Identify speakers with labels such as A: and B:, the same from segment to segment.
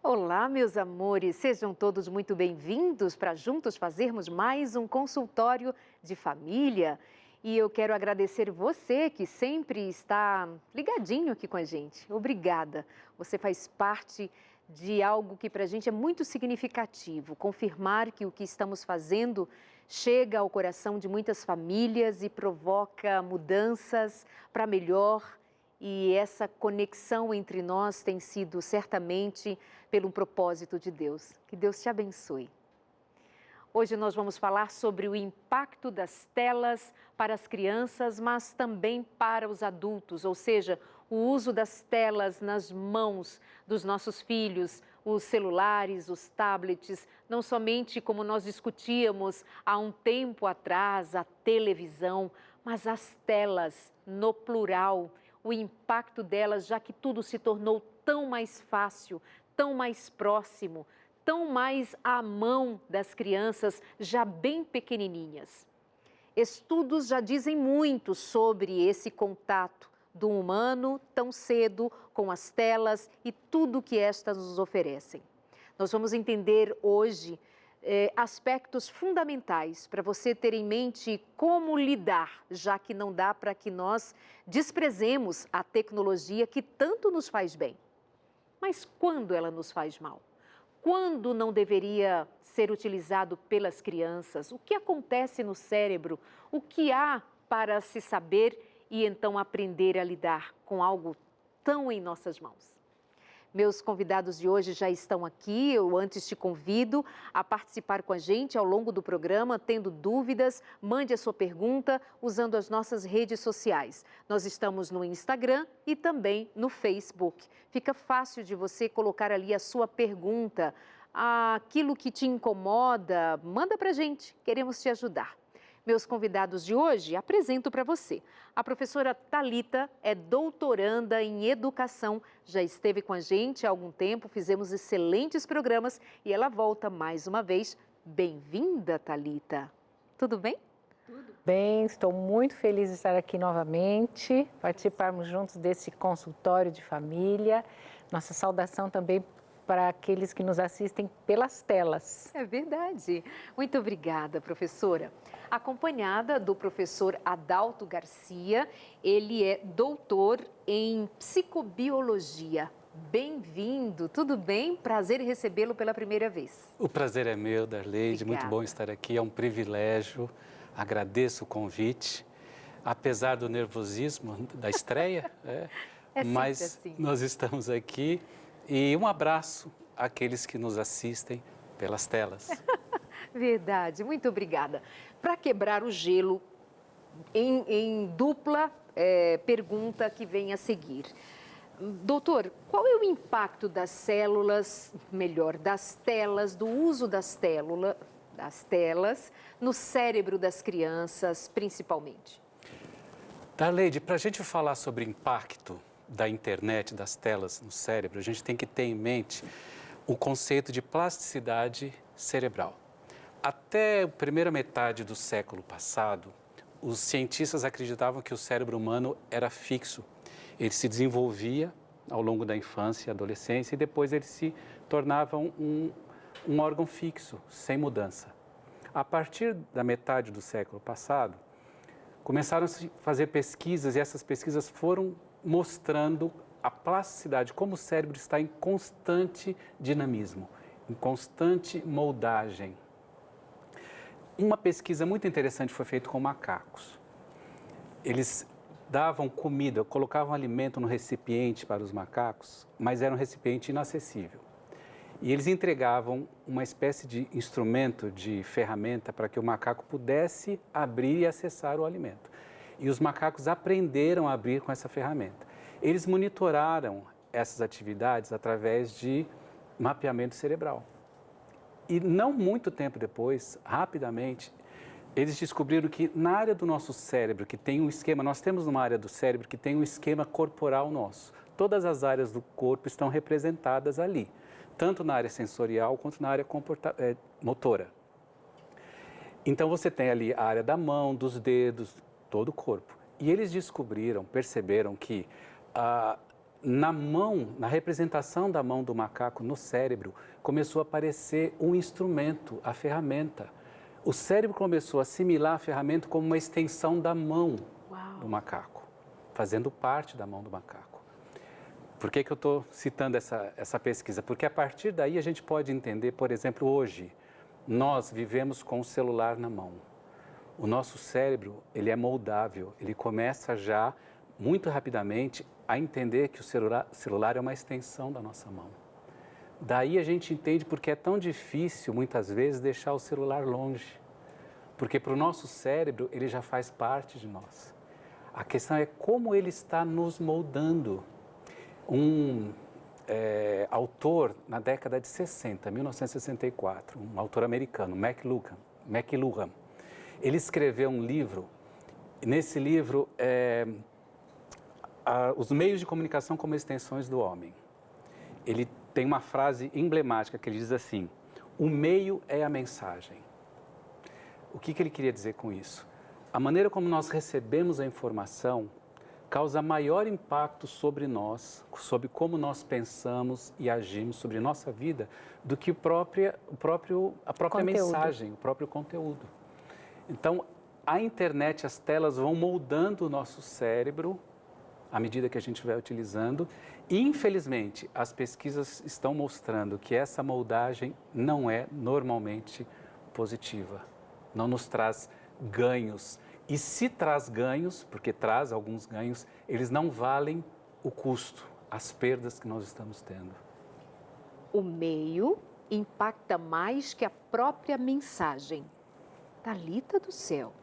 A: Olá, meus amores, sejam todos muito bem-vindos para juntos fazermos mais um consultório de família. E eu quero agradecer você que sempre está ligadinho aqui com a gente. Obrigada. Você faz parte de algo que para a gente é muito significativo, confirmar que o que estamos fazendo chega ao coração de muitas famílias e provoca mudanças para melhor. E essa conexão entre nós tem sido certamente pelo propósito de Deus. Que Deus te abençoe. Hoje nós vamos falar sobre o impacto das telas para as crianças, mas também para os adultos, ou seja, o uso das telas nas mãos dos nossos filhos, os celulares, os tablets, não somente como nós discutíamos há um tempo atrás, a televisão, mas as telas no plural, o impacto delas, já que tudo se tornou tão mais fácil, tão mais próximo, tão mais à mão das crianças já bem pequenininhas. Estudos já dizem muito sobre esse contato do humano tão cedo com as telas e tudo que estas nos oferecem. Nós vamos entender hoje aspectos fundamentais para você ter em mente como lidar, já que não dá para que nós desprezemos a tecnologia que tanto nos faz bem. Mas quando ela nos faz mal? Quando não deveria ser utilizado pelas crianças? O que acontece no cérebro? O que há para se saber e então aprender a lidar com algo tão em nossas mãos? Meus convidados de hoje já estão aqui. Eu antes te convido a participar com a gente ao longo do programa. Tendo dúvidas, mande a sua pergunta usando as nossas redes sociais. Nós estamos no Instagram e também no Facebook. Fica fácil de você colocar ali a sua pergunta. Aquilo que te incomoda, manda para a gente. Queremos te ajudar. Meus convidados de hoje, apresento para você. A professora Thalita é doutoranda em educação, já esteve com a gente há algum tempo, fizemos excelentes programas e ela volta mais uma vez. Bem-vinda, Thalita. Tudo bem?
B: Tudo bem, estou muito feliz de estar aqui novamente, participarmos juntos desse consultório de família. Nossa saudação também para aqueles que nos assistem pelas telas.
A: É verdade. Muito obrigada, professora. Acompanhada do professor Adalto Garcia, ele é doutor em psicobiologia. Bem-vindo, tudo bem? Prazer em recebê-lo pela primeira vez.
C: O prazer é meu, Darleide, muito bom estar aqui, é um privilégio, agradeço o convite, apesar do nervosismo da estreia, mas
A: assim.
C: Nós estamos aqui. E um abraço àqueles que nos assistem pelas telas.
A: Verdade, muito obrigada. Para quebrar o gelo, em dupla pergunta que vem a seguir. Doutor, qual é o impacto das células, melhor, das telas, do uso das telas no cérebro das crianças, principalmente?
C: Darleide, para a gente falar sobre impacto da internet, das telas no cérebro, a gente tem que ter em mente o conceito de plasticidade cerebral. Até a primeira metade do século passado, os cientistas acreditavam que o cérebro humano era fixo. Ele se desenvolvia ao longo da infância e adolescência e depois ele se tornava um órgão fixo, sem mudança. A partir da metade do século passado, começaram a se fazer pesquisas e essas pesquisas foram mostrando a plasticidade, como o cérebro está em constante dinamismo, em constante moldagem. Uma pesquisa muito interessante foi feita com macacos. Eles davam comida, colocavam alimento no recipiente para os macacos, mas era um recipiente inacessível. E eles entregavam uma espécie de instrumento, de ferramenta, para que o macaco pudesse abrir e acessar o alimento. E os macacos aprenderam a abrir com essa ferramenta. Eles monitoraram essas atividades através de mapeamento cerebral. E não muito tempo depois, rapidamente, eles descobriram que na área do nosso cérebro, que tem um esquema, nós temos uma área do cérebro que tem um esquema corporal nosso. Todas as áreas do corpo estão representadas ali, tanto na área sensorial quanto na área motora. Então você tem ali a área da mão, dos dedos, todo o corpo. E eles descobriram, perceberam que na mão, na representação da mão do macaco no cérebro, começou a aparecer um instrumento, a ferramenta. O cérebro começou a assimilar a ferramenta como uma extensão da mão do macaco, fazendo parte da mão do macaco. Por que eu estou citando essa pesquisa? Porque a partir daí a gente pode entender, por exemplo, hoje, nós vivemos com o celular na mão. O nosso cérebro, ele é moldável, ele começa já, muito rapidamente, a entender que o celular é uma extensão da nossa mão. Daí a gente entende porque é tão difícil, muitas vezes, deixar o celular longe. Porque para o nosso cérebro, ele já faz parte de nós. A questão é como ele está nos moldando. Um autor, na década de 60, 1964, um autor americano, McLuhan, ele escreveu um livro. Nesse livro, os meios de comunicação como extensões do homem. Ele tem uma frase emblemática que ele diz assim: o meio é a mensagem. O que ele queria dizer com isso? A maneira como nós recebemos a informação causa maior impacto sobre nós, sobre como nós pensamos e agimos sobre nossa vida, do que a própria mensagem, o próprio conteúdo. Então, a internet, as telas vão moldando o nosso cérebro à medida que a gente vai utilizando. E, infelizmente, as pesquisas estão mostrando que essa moldagem não é normalmente positiva, não nos traz ganhos. E se traz ganhos, porque traz alguns ganhos, eles não valem o custo, as perdas que nós estamos tendo.
A: O meio impacta mais que a própria mensagem. Thalita do céu,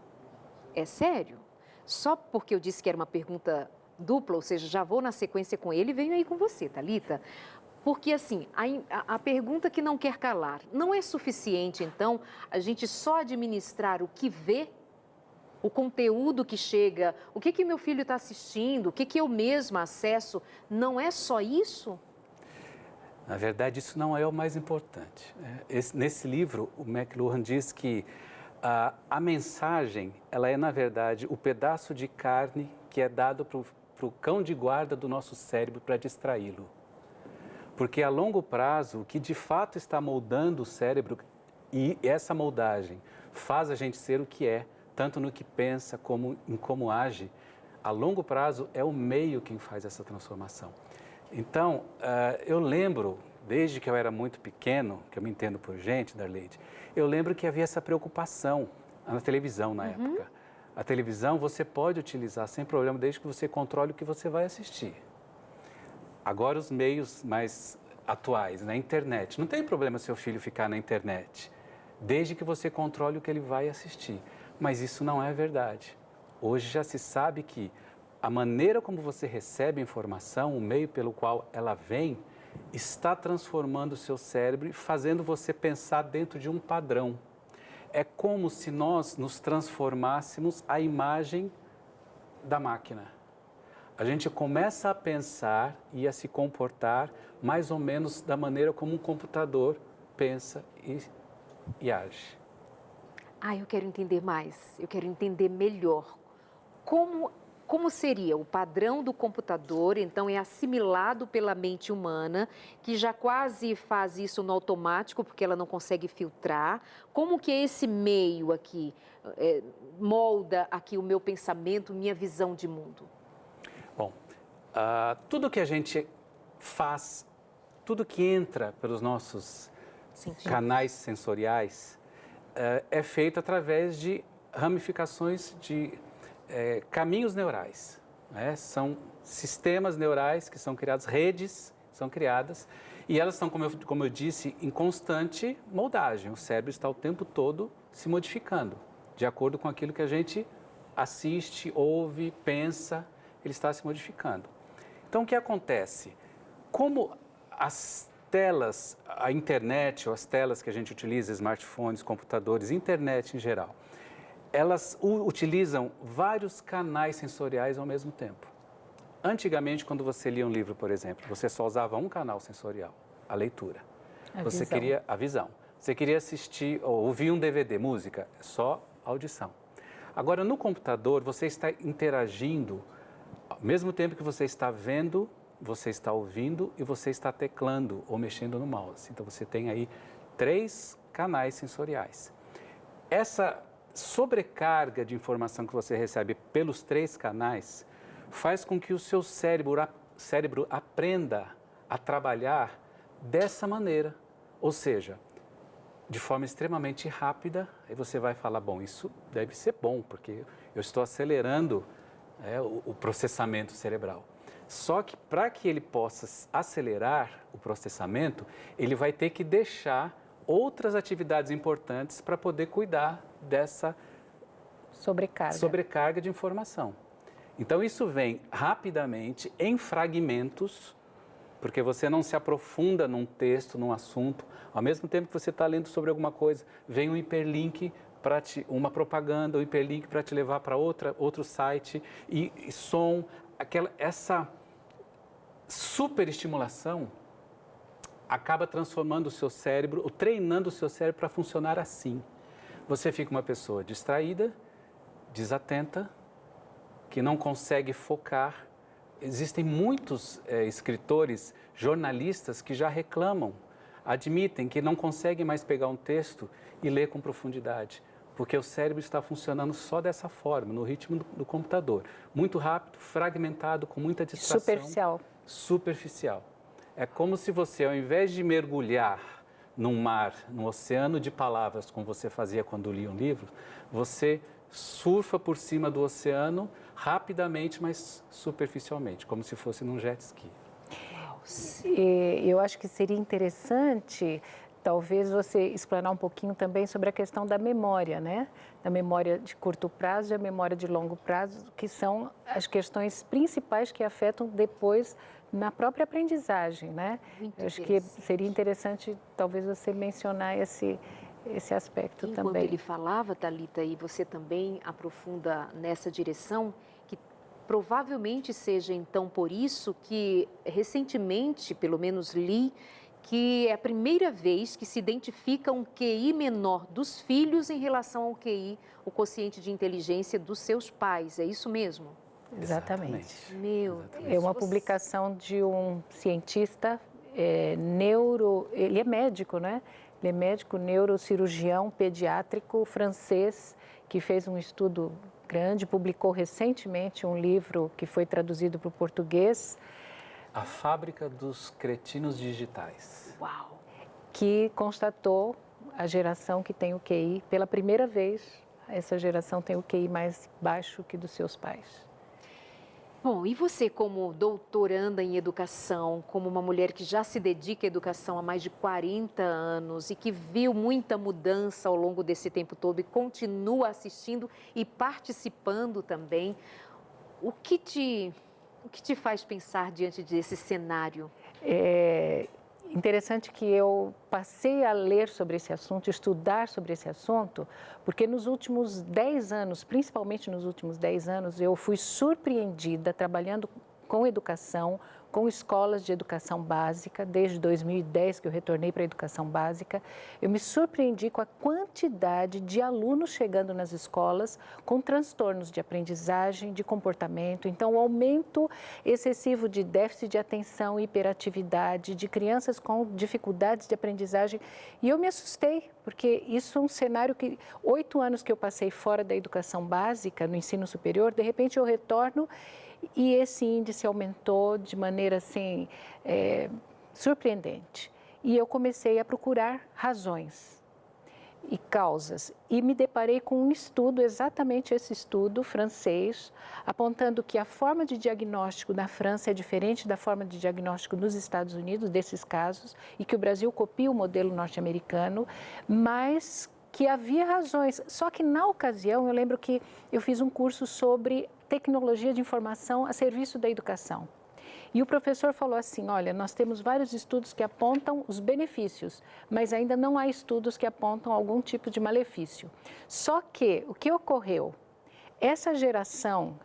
A: é sério? Só porque eu disse que era uma pergunta dupla, ou seja, já vou na sequência com ele e venho aí com você, Thalita. Porque, assim, a pergunta que não quer calar, não é suficiente, então, a gente só administrar o que vê, o conteúdo que chega, o que meu filho está assistindo, o que eu mesma acesso, não é só isso?
C: Na verdade, isso não é o mais importante. Nesse livro, o McLuhan diz que a mensagem, ela é, na verdade, o pedaço de carne que é dado para o cão de guarda do nosso cérebro para distraí-lo. Porque a longo prazo, o que de fato está moldando o cérebro, e essa moldagem faz a gente ser o que é, tanto no que pensa como em como age, a longo prazo é o meio quem faz essa transformação. Então, eu lembro, desde que eu era muito pequeno, que eu me entendo por gente, Darleide, eu lembro que havia essa preocupação na televisão na época. A televisão você pode utilizar sem problema, desde que você controle o que você vai assistir. Agora os meios mais atuais, na internet, não tem problema seu filho ficar na internet, desde que você controle o que ele vai assistir. Mas isso não é verdade. Hoje já se sabe que a maneira como você recebe a informação, o meio pelo qual ela vem, está transformando o seu cérebro e fazendo você pensar dentro de um padrão. É como se nós nos transformássemos a imagem da máquina. A gente começa a pensar e a se comportar mais ou menos da maneira como um computador pensa e age.
A: Eu quero entender mais, eu quero entender melhor. Como seria o padrão do computador, então é assimilado pela mente humana, que já quase faz isso no automático, porque ela não consegue filtrar. Como que esse meio aqui molda aqui o meu pensamento, minha visão de mundo?
C: Bom, tudo que a gente faz, tudo que entra pelos nossos canais sensoriais, é feito através de ramificações de caminhos neurais. São sistemas neurais que são criados, redes são criadas, e elas estão, como eu disse, em constante moldagem. O cérebro está o tempo todo se modificando, de acordo com aquilo que a gente assiste, ouve, pensa, ele está se modificando. Então, o que acontece? Como as telas, a internet ou as telas que a gente utiliza, smartphones, computadores, internet em geral, elas utilizam vários canais sensoriais ao mesmo tempo. Antigamente, quando você lia um livro, por exemplo, você só usava um canal sensorial, a leitura. Você queria a visão. Você queria assistir ou ouvir um DVD, música, só audição. Agora, no computador, você está interagindo ao mesmo tempo que você está vendo você está ouvindo e você está teclando ou mexendo no mouse. Então, você tem aí 3 canais sensoriais. Essa sobrecarga de informação que você recebe pelos 3 canais faz com que o seu cérebro aprenda a trabalhar dessa maneira, ou seja, de forma extremamente rápida. Aí você vai falar, bom, isso deve ser bom, porque eu estou acelerando o processamento cerebral. Só que para que ele possa acelerar o processamento, ele vai ter que deixar outras atividades importantes para poder cuidar dessa sobrecarga de informação. Então, isso vem rapidamente em fragmentos, porque você não se aprofunda num texto, num assunto. Ao mesmo tempo que você está lendo sobre alguma coisa, vem um hiperlink, uma propaganda, um hiperlink para te levar para outro site, e som, essa superestimulação acaba transformando o seu cérebro, ou treinando o seu cérebro para funcionar assim. Você fica uma pessoa distraída, desatenta, que não consegue focar. Existem muitos escritores, jornalistas que já reclamam, admitem que não conseguem mais pegar um texto e ler com profundidade, porque o cérebro está funcionando só dessa forma, no ritmo do computador. Muito rápido, fragmentado, com muita distração. Superficial. É como se você, ao invés de mergulhar num mar, num oceano de palavras, como você fazia quando lia um livro, você surfa por cima do oceano rapidamente, mas superficialmente, como se fosse num jet ski.
B: Eu acho que seria interessante, talvez, você explanar um pouquinho também sobre a questão da memória, né? Da memória de curto prazo e a memória de longo prazo, que são as questões principais que afetam depois na própria aprendizagem, né? Eu acho que seria interessante, talvez, você mencionar esse aspecto também.
A: Enquanto ele falava, Thalita, e você também aprofunda nessa direção, que provavelmente seja, então, por isso que, recentemente, pelo menos li, que é a primeira vez que se identifica um QI menor dos filhos em relação ao QI, o quociente de inteligência dos seus pais. É isso mesmo?
B: Exatamente.
A: Meu Deus.
B: É uma publicação de um cientista ele é médico, né? Ele é médico neurocirurgião pediátrico francês, que fez um estudo grande, publicou recentemente um livro que foi traduzido para o português.
C: A Fábrica dos Cretinos Digitais.
A: Uau!
B: Que constatou a geração que tem o QI, pela primeira vez, essa geração tem o QI mais baixo que dos seus pais.
A: Bom, e você como doutoranda em educação, como uma mulher que já se dedica à educação há mais de 40 anos e que viu muita mudança ao longo desse tempo todo e continua assistindo e participando também, o que te faz pensar diante desse cenário?
B: É interessante que eu passei a ler sobre esse assunto, estudar sobre esse assunto, porque nos últimos 10 anos, principalmente nos últimos 10 anos, eu fui surpreendida trabalhando com educação, com escolas de educação básica, desde 2010 que eu retornei para a educação básica. Eu me surpreendi com a quantidade de alunos chegando nas escolas com transtornos de aprendizagem, de comportamento. Então, o aumento excessivo de déficit de atenção, hiperatividade, de crianças com dificuldades de aprendizagem. E eu me assustei, porque isso é um cenário que 8 anos que eu passei fora da educação básica, no ensino superior, de repente eu retorno e esse índice aumentou de maneira assim, surpreendente. E eu comecei a procurar razões e causas. E me deparei com um estudo, exatamente esse estudo francês, apontando que a forma de diagnóstico na França é diferente da forma de diagnóstico nos Estados Unidos, desses casos, e que o Brasil copia o modelo norte-americano, mas que havia razões. Só que, na ocasião, eu lembro que eu fiz um curso sobre tecnologia de informação a serviço da educação. E o professor falou assim, olha, nós temos vários estudos que apontam os benefícios, mas ainda não há estudos que apontam algum tipo de malefício. Só que, o que ocorreu? Essa geração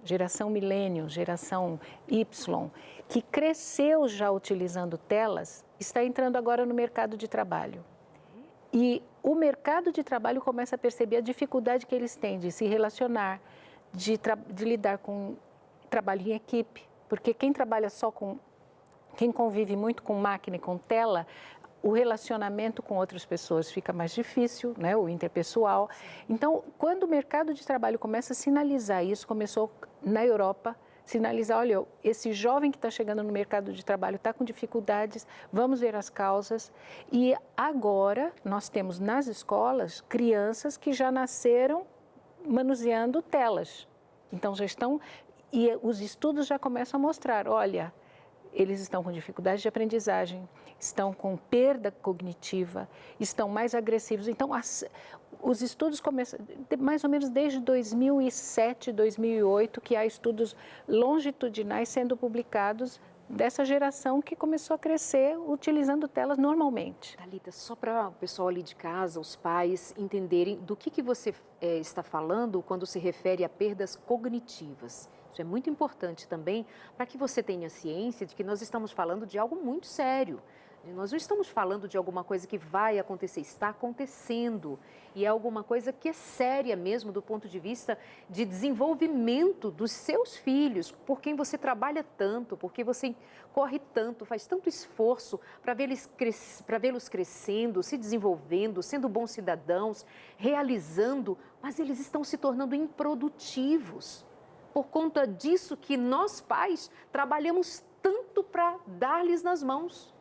B: milênio, geração Y, que cresceu já utilizando telas, está entrando agora no mercado de trabalho. E o mercado de trabalho começa a perceber a dificuldade que eles têm de se relacionar, de lidar com trabalho em equipe, porque quem trabalha só com Quem convive muito com máquina e com tela, o relacionamento com outras pessoas fica mais difícil, né, o interpessoal. Então, quando o mercado de trabalho começa a sinalizar isso, começou na Europa, sinalizar, olha, esse jovem que está chegando no mercado de trabalho está com dificuldades, vamos ver as causas. E agora nós temos nas escolas crianças que já nasceram manuseando telas. Então já estão, e os estudos já começam a mostrar, olha, eles estão com dificuldade de aprendizagem, estão com perda cognitiva, estão mais agressivos. Então, os estudos começam mais ou menos desde 2007, 2008, que há estudos longitudinais sendo publicados dessa geração que começou a crescer utilizando telas normalmente.
A: Thalita, só para o pessoal ali de casa, os pais, entenderem do que você está falando quando se refere a perdas cognitivas. Isso é muito importante também para que você tenha ciência de que nós estamos falando de algo muito sério. Nós não estamos falando de alguma coisa que vai acontecer, está acontecendo. E é alguma coisa que é séria mesmo do ponto de vista de desenvolvimento dos seus filhos, por quem você trabalha tanto, porque você corre tanto, faz tanto esforço para vê-los crescendo, se desenvolvendo, sendo bons cidadãos, realizando, mas eles estão se tornando improdutivos. Por conta disso que nós pais trabalhamos tanto para dar-lhes nas mãos.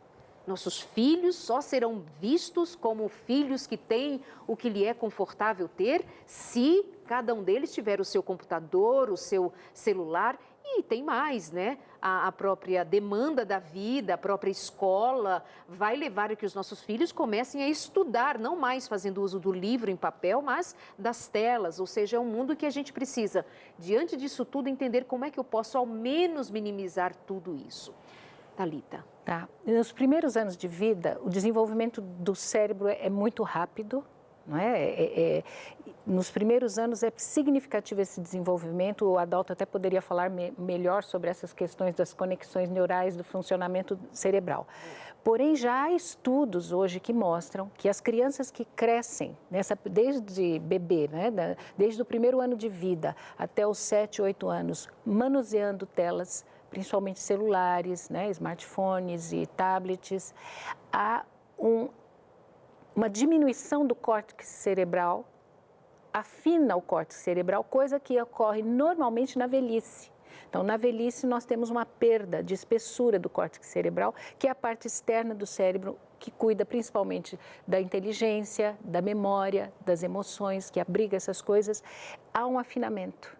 A: Nossos filhos só serão vistos como filhos que têm o que lhe é confortável ter se cada um deles tiver o seu computador, o seu celular e tem mais, né? A própria demanda da vida, a própria escola vai levar a que os nossos filhos comecem a estudar, não mais fazendo uso do livro em papel, mas das telas, ou seja, é um mundo que a gente precisa, diante disso tudo, entender como é que eu posso ao menos minimizar tudo isso. Thalita.
B: Tá. Nos primeiros anos de vida, o desenvolvimento do cérebro é muito rápido, não é? Nos primeiros anos é significativo esse desenvolvimento, o Adalto até poderia falar melhor sobre essas questões das conexões neurais, do funcionamento cerebral. Porém, já há estudos hoje que mostram que as crianças que crescem, desde bebê, né? Desde o primeiro ano de vida até os 7, 8 anos, manuseando telas, principalmente celulares, né, smartphones e tablets, há uma diminuição do córtex cerebral, afina o córtex cerebral, coisa que ocorre normalmente na velhice. Então, na velhice, nós temos uma perda de espessura do córtex cerebral, que é a parte externa do cérebro, que cuida principalmente da inteligência, da memória, das emoções, que abriga essas coisas. Há um afinamento.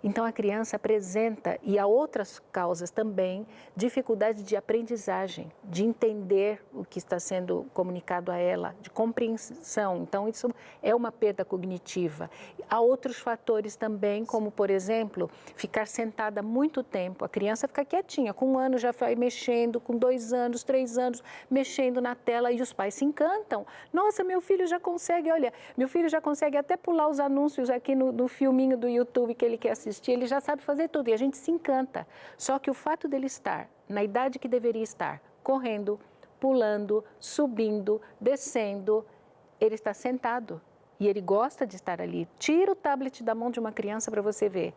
B: Então, a criança apresenta, e há outras causas também, dificuldade de aprendizagem, de entender o que está sendo comunicado a ela, de compreensão. Então, isso é uma perda cognitiva. Há outros fatores também, como, por exemplo, ficar sentada muito tempo. A criança fica quietinha, com 1 ano já vai mexendo, com 2 anos, 3 anos, mexendo na tela e os pais se encantam. Nossa, meu filho já consegue, olha, meu filho já consegue até pular os anúncios aqui no filminho do YouTube que ele quer assistir. Ele já sabe fazer tudo e a gente se encanta. Só que o fato dele estar na idade que deveria estar, correndo, pulando, subindo, descendo, ele está sentado e ele gosta de estar ali. Tira o tablet da mão de uma criança para você ver.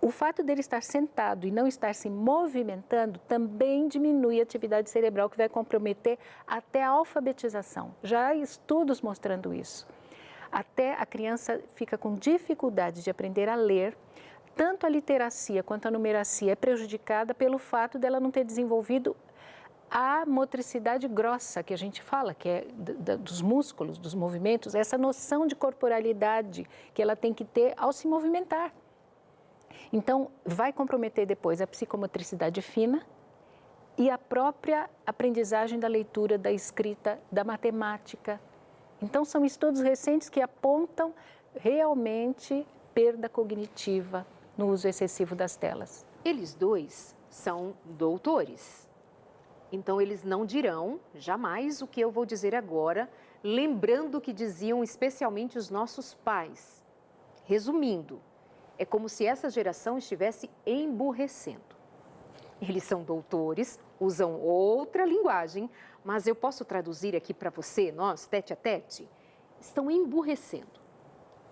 B: O fato dele estar sentado e não estar se movimentando também diminui a atividade cerebral, que vai comprometer até a alfabetização. Já há estudos mostrando isso. Até a criança fica com dificuldade de aprender a ler, tanto a literacia quanto a numeracia é prejudicada pelo fato dela não ter desenvolvido a motricidade grossa, que a gente fala, que é dos músculos, dos movimentos, essa noção de corporalidade que ela tem que ter ao se movimentar. Então, vai comprometer depois a psicomotricidade fina e a própria aprendizagem da leitura, da escrita, da matemática. Então, são estudos recentes que apontam realmente perda cognitiva no uso excessivo das telas.
A: Eles dois são doutores, então eles não dirão jamais o que eu vou dizer agora, lembrando o que diziam especialmente os nossos pais. Resumindo, é como se essa geração estivesse emburrecendo. Eles são doutores, usam outra linguagem, mas eu posso traduzir aqui para você, nós, tete a tete, estão emburrecendo.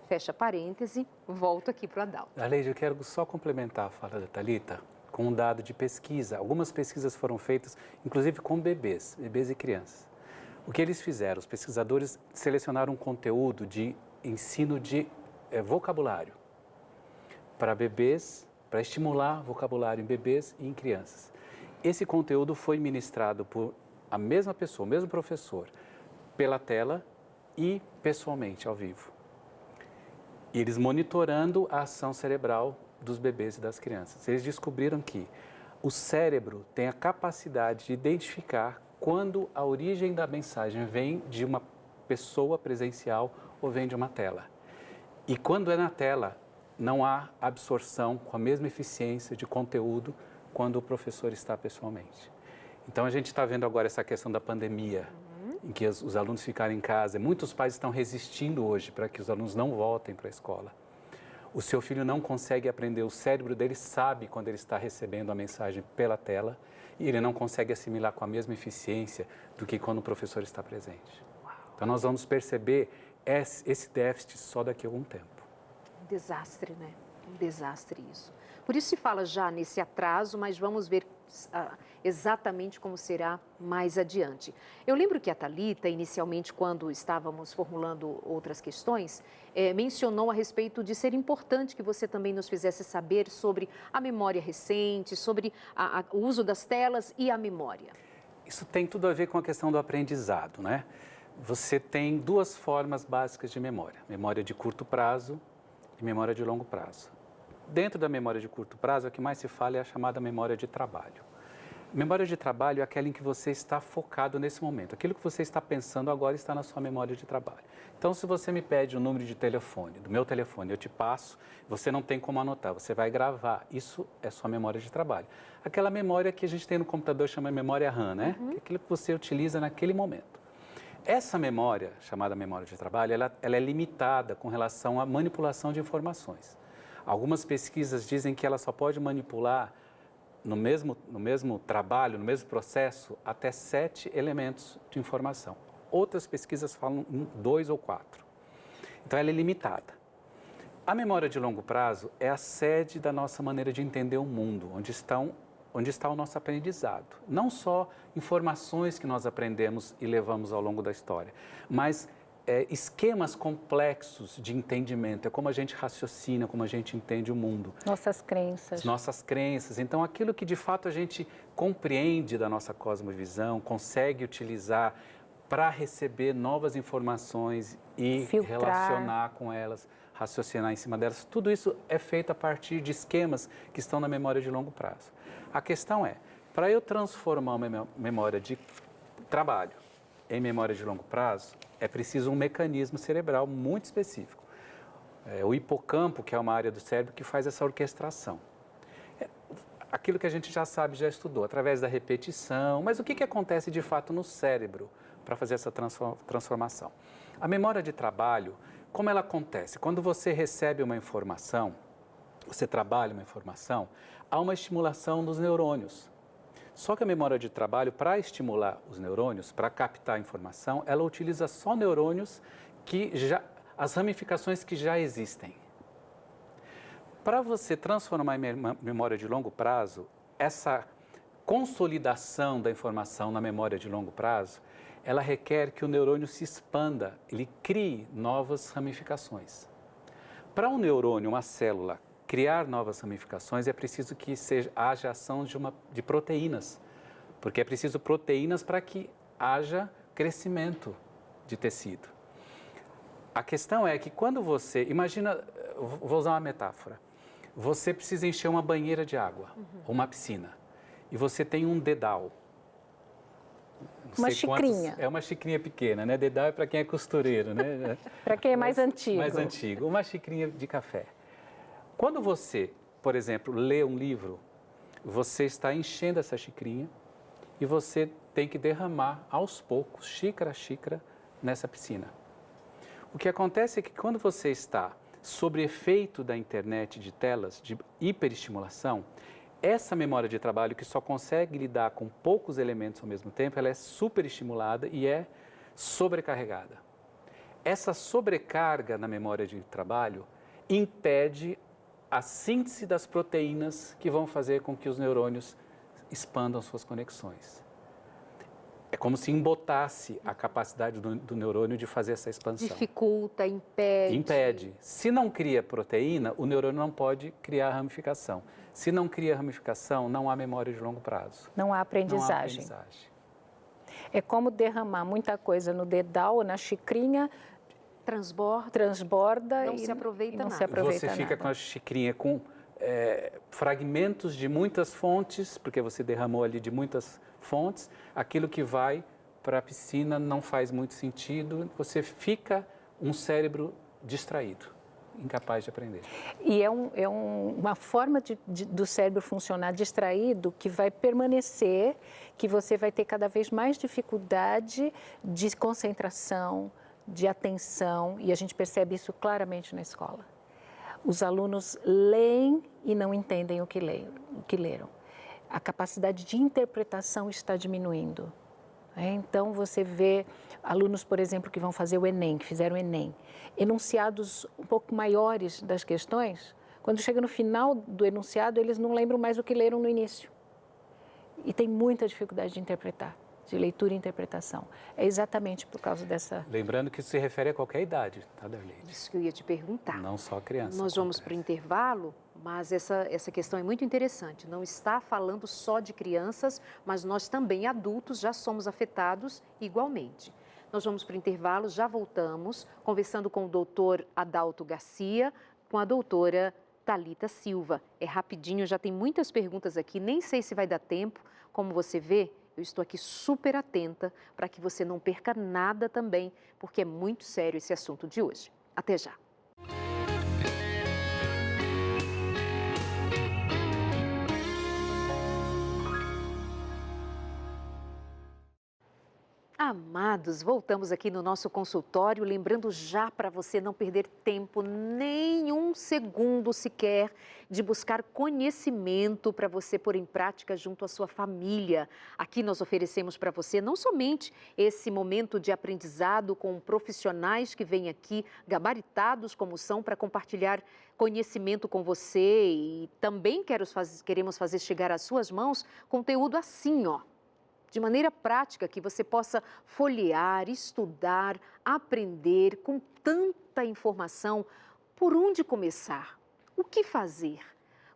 A: Fecha parêntese, volto aqui para o Adalto.
C: Aleide, eu quero só complementar a fala da Thalita com um dado de pesquisa. Algumas pesquisas foram feitas, inclusive com bebês e crianças. O que eles fizeram? Os pesquisadores selecionaram um conteúdo de ensino de vocabulário para bebês, para estimular vocabulário em bebês e em crianças. Esse conteúdo foi ministrado por a mesma pessoa, o mesmo professor, pela tela e pessoalmente, ao vivo. E eles monitorando a ação cerebral dos bebês e das crianças. Eles descobriram que o cérebro tem a capacidade de identificar quando a origem da mensagem vem de uma pessoa presencial ou vem de uma tela. E quando é na tela, não há absorção com a mesma eficiência de conteúdo quando o professor está pessoalmente. Então, a gente está vendo agora essa questão da pandemia, em que os alunos ficaram em casa. Muitos pais estão resistindo hoje para que os alunos não voltem para a escola. O seu filho não consegue aprender, o cérebro dele sabe quando ele está recebendo a mensagem pela tela e ele não consegue assimilar com a mesma eficiência do que quando o professor está presente. Então, nós vamos perceber esse déficit só daqui a algum tempo.
A: Um desastre, né? Um desastre isso. Por isso se fala já nesse atraso, mas vamos ver exatamente como será mais adiante. Eu lembro que a Thalita, inicialmente, quando estávamos formulando outras questões, mencionou a respeito de ser importante que você também nos fizesse saber sobre a memória recente, sobre o uso das telas e a memória.
C: Isso tem tudo a ver com a questão do aprendizado, né? Você tem duas formas básicas de memória: memória de curto prazo e memória de longo prazo. Dentro da memória de curto prazo, o que mais se fala é a chamada memória de trabalho. Memória de trabalho é aquela em que você está focado nesse momento. Aquilo que você está pensando agora está na sua memória de trabalho. Então, se você me pede o número de telefone, do meu telefone, eu te passo, você não tem como anotar, você vai gravar. Isso é sua memória de trabalho. Aquela memória que a gente tem no computador chama memória RAM, né? Que é aquilo que você utiliza naquele momento. Essa memória, chamada memória de trabalho, ela é limitada com relação à manipulação de informações. Algumas pesquisas dizem que ela só pode manipular no mesmo trabalho, no mesmo processo, até 7 elementos de informação. Outras pesquisas falam em 2 ou 4. Então, ela é limitada. A memória de longo prazo é a sede da nossa maneira de entender o mundo, onde está o nosso aprendizado. Não só informações que nós aprendemos e levamos ao longo da história, mas esquemas complexos de entendimento, é como a gente raciocina, como a gente entende o mundo.
B: Nossas crenças.
C: Nossas crenças. Então, aquilo que de fato a gente compreende da nossa cosmovisão, consegue utilizar para receber novas informações e relacionar com elas, raciocinar em cima delas. Tudo isso é feito a partir de esquemas que estão na memória de longo prazo. A questão é, para eu transformar uma memória de trabalho em memória de longo prazo, é preciso um mecanismo cerebral muito específico. O hipocampo, que é uma área do cérebro que faz essa orquestração. Aquilo que a gente já sabe, já estudou, através da repetição. Mas o que acontece de fato no cérebro para fazer essa transformação? A memória de trabalho, como ela acontece? Quando você recebe uma informação, você trabalha uma informação, há uma estimulação dos neurônios. Só que a memória de trabalho, para estimular os neurônios, para captar a informação, ela utiliza só neurônios as ramificações que já existem. Para você transformar em memória de longo prazo, essa consolidação da informação na memória de longo prazo, ela requer que o neurônio se expanda, ele crie novas ramificações. Para um neurônio, uma célula, criar novas ramificações, é preciso que haja ação de proteínas, porque é preciso proteínas para que haja crescimento de tecido. A questão é que quando você, imagina, vou usar uma metáfora, você precisa encher uma banheira de água, ou uma piscina, e você tem um dedal.
B: Uma xicrinha.
C: É uma xicrinha pequena, né? Dedal é para quem é costureiro, né?
B: Para quem é mais antigo.
C: Mais antigo, uma xicrinha de café. Quando você, por exemplo, lê um livro, você está enchendo essa xicrinha e você tem que derramar aos poucos, xícara a xícara, nessa piscina. O que acontece é que quando você está sob efeito da internet, de telas, de hiperestimulação, essa memória de trabalho que só consegue lidar com poucos elementos ao mesmo tempo, ela é superestimulada e é sobrecarregada. Essa sobrecarga na memória de trabalho impede a síntese das proteínas que vão fazer com que os neurônios expandam suas conexões. É como se embotasse a capacidade do neurônio de fazer essa expansão.
A: Dificulta, impede.
C: Impede. Se não cria proteína, o neurônio não pode criar ramificação. Se não cria ramificação, não há memória de longo prazo.
B: Não há aprendizagem. É como derramar muita coisa no dedal ou na xicrinha, transborda
A: não se aproveita nada.
C: Você fica com a xicrinha com fragmentos de muitas fontes, porque você derramou ali de muitas fontes, aquilo que vai para a piscina não faz muito sentido, você fica um cérebro distraído, incapaz de aprender.
B: E uma forma do cérebro funcionar distraído que vai permanecer, que você vai ter cada vez mais dificuldade de concentração, de atenção, e a gente percebe isso claramente na escola. Os alunos leem e não entendem o que leram. A capacidade de interpretação está diminuindo. Então, você vê alunos, por exemplo, que vão fazer o Enem, que fizeram o Enem, enunciados um pouco maiores das questões, quando chega no final do enunciado, eles não lembram mais o que leram no início. E tem muita dificuldade de interpretar, de leitura e interpretação. É exatamente por causa dessa...
C: Lembrando que isso se refere a qualquer idade, tá, Darleide?
A: Isso que eu ia te perguntar.
C: Não só criança.
A: Nós vamos para o intervalo, mas essa questão é muito interessante. Não está falando só de crianças, mas nós também, adultos, já somos afetados igualmente. Nós vamos para o intervalo, já voltamos, conversando com o doutor Adalto Garcia, com a doutora Thalita Silva. É rapidinho, já tem muitas perguntas aqui, nem sei se vai dar tempo. Como você vê, eu estou aqui super atenta para que você não perca nada também, porque é muito sério esse assunto de hoje. Até já. Amados, voltamos aqui no nosso consultório, lembrando já para você não perder tempo, nem um segundo sequer, de buscar conhecimento para você pôr em prática junto à sua família. Aqui nós oferecemos para você não somente esse momento de aprendizado com profissionais que vêm aqui, gabaritados como são, para compartilhar conhecimento com você, e também queremos fazer chegar às suas mãos conteúdo assim, ó. De maneira prática, que você possa folhear, estudar, aprender com tanta informação. Por onde começar? O que fazer?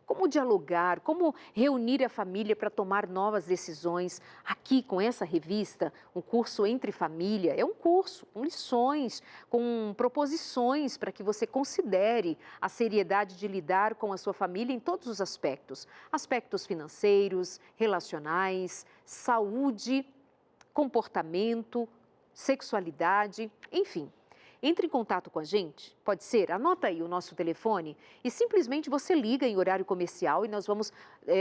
A: Como dialogar? Como reunir a família para tomar novas decisões? Aqui, com essa revista, um curso Entre Família, é um curso com lições, com proposições para que você considere a seriedade de lidar com a sua família em todos os aspectos. Aspectos financeiros, relacionais, saúde, comportamento, sexualidade, enfim. Entre em contato com a gente, pode ser, anota aí o nosso telefone e simplesmente você liga em horário comercial e nós vamos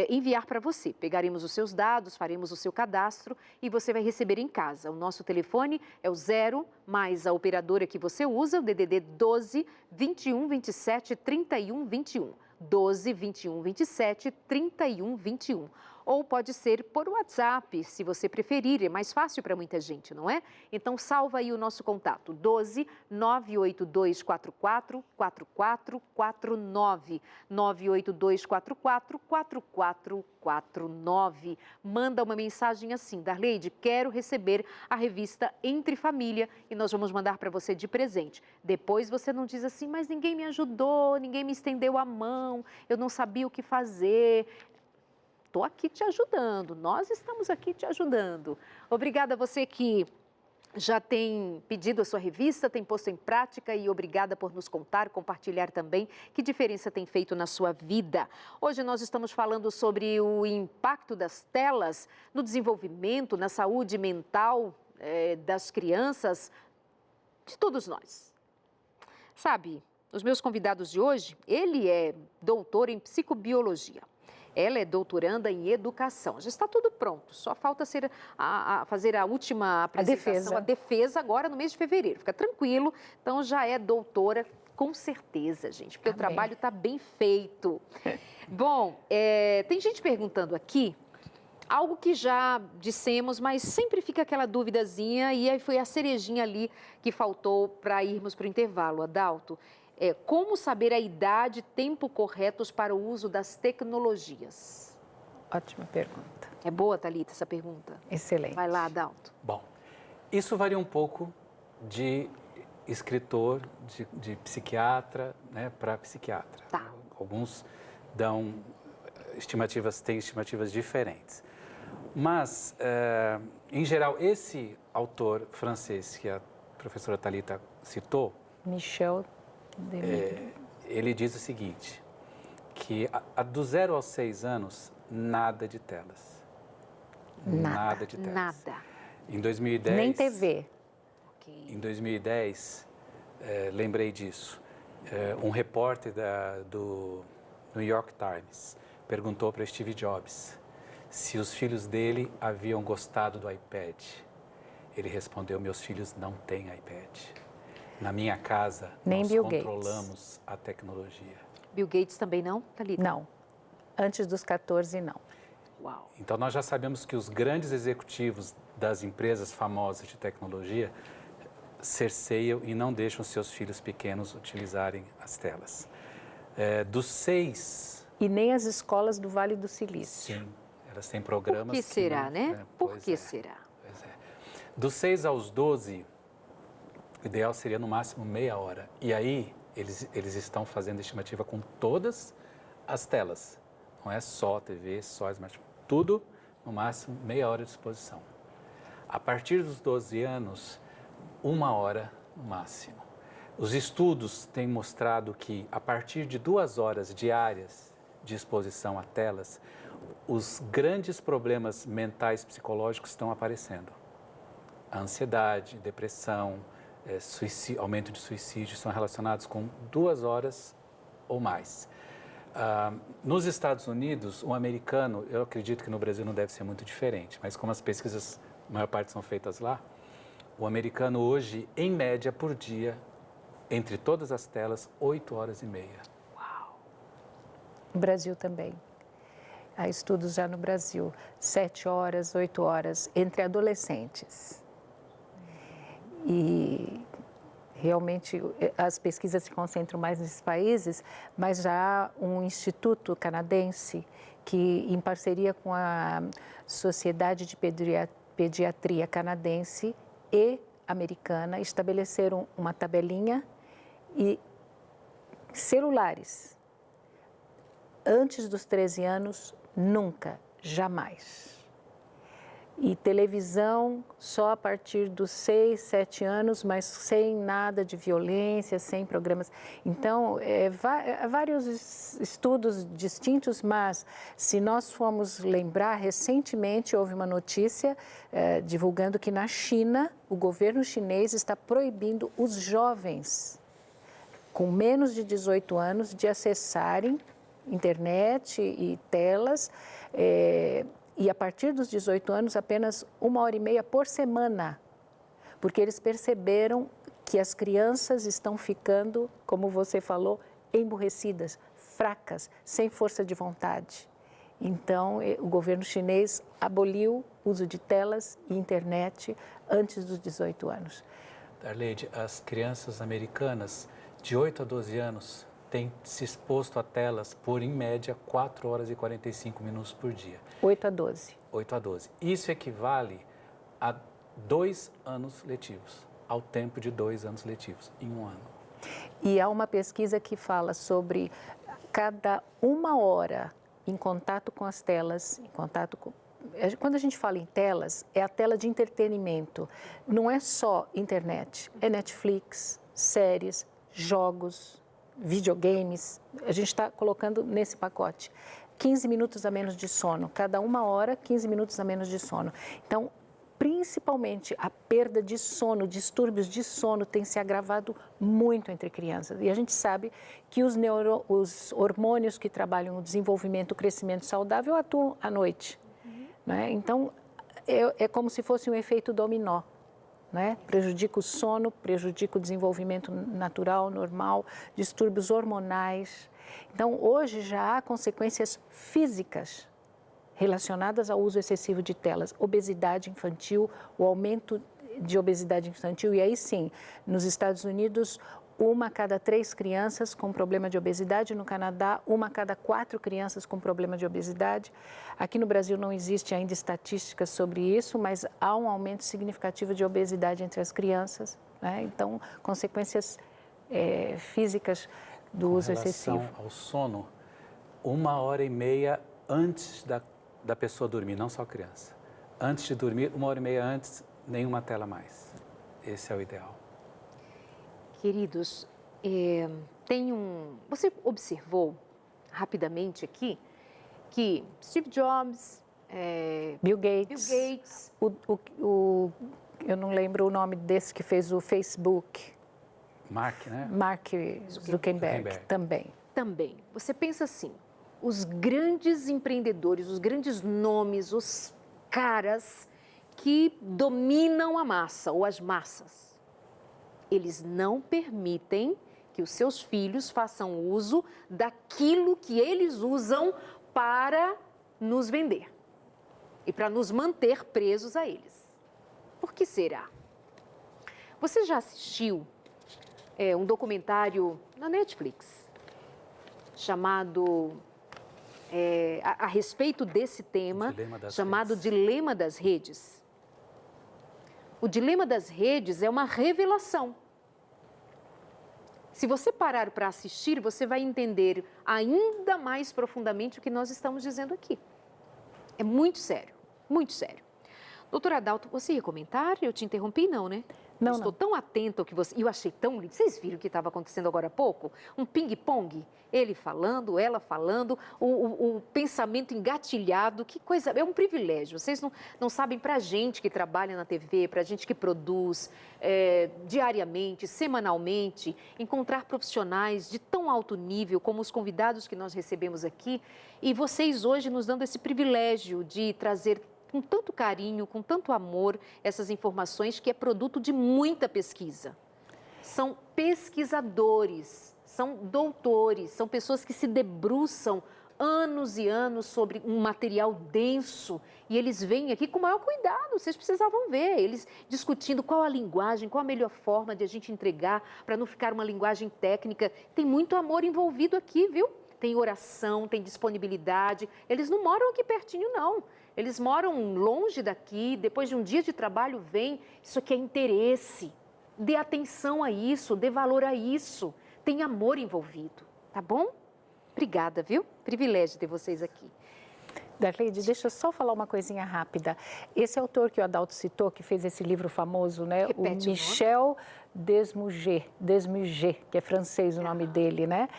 A: enviar para você. Pegaremos os seus dados, faremos o seu cadastro e você vai receber em casa. O nosso telefone é o 0 mais a operadora que você usa, o DDD 12 21 27 31 21. 12 21 27 31 21. Ou pode ser por WhatsApp, se você preferir, é mais fácil para muita gente, não é? Então, salva aí o nosso contato, 12 98244 4449, 98244 4449. Manda uma mensagem assim, Darleide, quero receber a revista Entre Família e nós vamos mandar para você de presente. Depois você não diz assim, mas ninguém me ajudou, ninguém me estendeu a mão, eu não sabia o que fazer. Estou aqui te ajudando, nós estamos aqui te ajudando. Obrigada a você que já tem pedido a sua revista, tem posto em prática e obrigada por nos contar, compartilhar também que diferença tem feito na sua vida. Hoje nós estamos falando sobre o impacto das telas no desenvolvimento, na saúde mental das crianças, de todos nós. Sabe, os meus convidados de hoje, ele é doutor em psicobiologia. Ela é doutoranda em educação. Já está tudo pronto, só falta fazer a última apresentação, a defesa agora no mês de fevereiro. Fica tranquilo, então já é doutora com certeza, gente, porque o trabalho está bem feito. Bom, tem gente perguntando aqui algo que já dissemos, mas sempre fica aquela duvidazinha e aí foi a cerejinha ali que faltou para irmos para o intervalo, Adalto. Como saber a idade e tempo corretos para o uso das tecnologias?
B: Ótima pergunta.
A: É boa, Thalita, essa pergunta?
B: Excelente.
A: Vai lá, Adalto.
C: Bom, isso varia um pouco de escritor, de psiquiatra, né, para psiquiatra.
A: Tá.
C: Alguns têm estimativas diferentes. Mas, em geral, esse autor francês que a professora Thalita citou,
B: Michel Denis.
C: ele diz o seguinte, que do 0 aos 6 anos, nada de telas. Nada de telas.
A: Nada.
C: Em 2010...
B: Nem TV.
A: Ok.
C: Em 2010, lembrei disso, um repórter do New York Times perguntou para Steve Jobs se os filhos dele haviam gostado do iPad. Ele respondeu, meus filhos não têm iPad. Na minha casa,
B: Nem
C: nós
B: Bill
C: controlamos
B: Gates.
C: a tecnologia.
A: Bill Gates também não, Thalita?
B: Não. Antes dos 14, não.
A: Uau.
C: Então, nós já sabemos que os grandes executivos das empresas famosas de tecnologia cerceiam e não deixam seus filhos pequenos utilizarem as telas. Dos 6...
B: E nem as escolas do Vale do Silício.
C: Sim, elas têm programas...
A: Por que será, né? Por que será?
C: Pois é. Dos 6 aos 12, o ideal seria no máximo meia hora. E aí, eles estão fazendo estimativa com todas as telas. Não é só TV, só smartphone. Tudo, no máximo, meia hora de exposição. A partir dos 12 anos, 1 hora no máximo. Os estudos têm mostrado que, a partir de 2 horas diárias de exposição a telas, os grandes problemas mentais psicológicos estão aparecendo. A ansiedade, depressão, aumento de suicídio são relacionados com 2 horas ou mais. Nos Estados Unidos, um americano, eu acredito que no Brasil não deve ser muito diferente, mas como as pesquisas, a maior parte são feitas lá, o americano hoje, em média, por dia, entre todas as telas, 8 horas e meia.
B: No Brasil também. Há estudos já no Brasil, 7 horas, 8 horas, entre adolescentes. E realmente as pesquisas se concentram mais nesses países, mas já há um instituto canadense que, em parceria com a Sociedade de Pediatria Canadense e Americana, estabeleceram uma tabelinha e celulares. Antes dos 13 anos, nunca, jamais. E televisão só a partir dos 6, 7 anos, mas sem nada de violência, sem programas. Então, vários estudos distintos, mas se nós formos lembrar, recentemente houve uma notícia divulgando que na China, o governo chinês está proibindo os jovens com menos de 18 anos de acessarem internet e telas, e a partir dos 18 anos, apenas 1 hora e meia por semana, porque eles perceberam que as crianças estão ficando, como você falou, emburrecidas, fracas, sem força de vontade. Então, o governo chinês aboliu o uso de telas e internet antes dos 18 anos.
C: Darleide, as crianças americanas de 8 a 12 anos têm se exposto a telas por, em média, 4 horas e 45 minutos por dia.
B: 8 a 12.
C: 8 a 12. Isso equivale a 2 anos letivos, ao tempo de 2 anos letivos, em um ano.
B: E há uma pesquisa que fala sobre cada 1 hora em contato com as telas, em contato com... Quando a gente fala em telas, é a tela de entretenimento. Não é só internet, é Netflix, séries, jogos, videogames, a gente está colocando nesse pacote. 15 minutos a menos de sono, cada 1 hora, 15 minutos a menos de sono. Então, principalmente a perda de sono, distúrbios de sono tem se agravado muito entre crianças. E a gente sabe que os hormônios que trabalham o desenvolvimento, o crescimento saudável atuam à noite. Né? Então, é como se fosse um efeito dominó. Né? Prejudica o sono, prejudica o desenvolvimento natural, normal, distúrbios hormonais. Então, hoje já há consequências físicas relacionadas ao uso excessivo de telas, obesidade infantil, o aumento de obesidade infantil, e aí sim, nos Estados Unidos, 1 a cada 3 crianças com problema de obesidade. No Canadá, 1 a cada 4 crianças com problema de obesidade. Aqui no Brasil não existe ainda estatísticas sobre isso, mas há um aumento significativo de obesidade entre as crianças, né? Então, consequências físicas do uso excessivo.
C: Com relação ao sono, 1h30 antes da pessoa dormir, não só a criança. Antes de dormir, 1h30 antes, nenhuma tela mais. Esse é o ideal.
A: Queridos, você observou rapidamente aqui que Steve Jobs,
B: Bill Gates, eu não lembro o nome desse que fez o Facebook.
C: Mark, né?
B: Mark Zuckerberg também.
A: Também. Você pensa assim, os grandes empreendedores, os grandes nomes, os caras que dominam a massa ou as massas, eles não permitem que os seus filhos façam uso daquilo que eles usam para nos vender e para nos manter presos a eles. Por que será? Você já assistiu um documentário na Netflix chamado a respeito desse tema, chamado Dilema das Redes? O dilema das redes é uma revelação. Se você parar para assistir, você vai entender ainda mais profundamente o que nós estamos dizendo aqui. É muito sério, muito sério. Doutora Adalto, você ia comentar? Eu te interrompi, não, né?
B: Não,
A: Estou tão atenta ao que você... Eu achei tão lindo. Vocês viram o que estava acontecendo agora há pouco? Um ping-pong. Ele falando, ela falando, o pensamento engatilhado. Que coisa... É um privilégio. Vocês não sabem, para a gente que trabalha na TV, para a gente que produz diariamente, semanalmente, encontrar profissionais de tão alto nível como os convidados que nós recebemos aqui. E vocês hoje nos dando esse privilégio de trazer com tanto carinho, com tanto amor, essas informações que é produto de muita pesquisa. São pesquisadores, são doutores, são pessoas que se debruçam anos e anos sobre um material denso e eles vêm aqui com o maior cuidado, vocês precisavam ver, eles discutindo qual a linguagem, qual a melhor forma de a gente entregar para não ficar uma linguagem técnica. Tem muito amor envolvido aqui, viu? Tem oração, tem disponibilidade, eles não moram aqui pertinho, não. Eles moram longe daqui, depois de um dia de trabalho vem, isso aqui é interesse. Dê atenção a isso, dê valor a isso. Tem amor envolvido, tá bom? Obrigada, viu? Privilégio ter vocês aqui.
B: Darleide, deixa eu só falar uma coisinha rápida. Esse autor que o Adalto citou, que fez esse livro famoso, né?
A: Repete
B: o Michel Desmurger, que é francês o nome dele, né?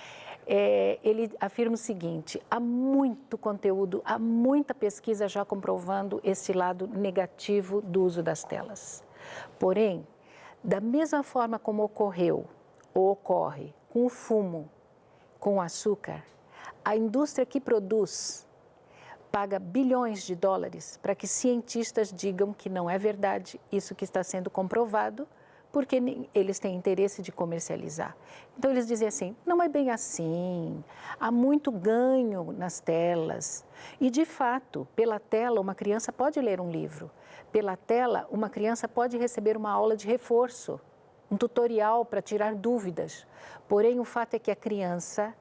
B: Ele afirma o seguinte: há muito conteúdo, há muita pesquisa já comprovando esse lado negativo do uso das telas. Porém, da mesma forma como ocorreu ou ocorre com o fumo, com o açúcar, a indústria que produz paga bilhões de dólares para que cientistas digam que não é verdade isso que está sendo comprovado, porque eles têm interesse de comercializar. Então, eles dizem assim, não é bem assim, há muito ganho nas telas. E, de fato, pela tela, uma criança pode ler um livro. Pela tela, uma criança pode receber uma aula de reforço, um tutorial para tirar dúvidas. Porém, o fato é que a criança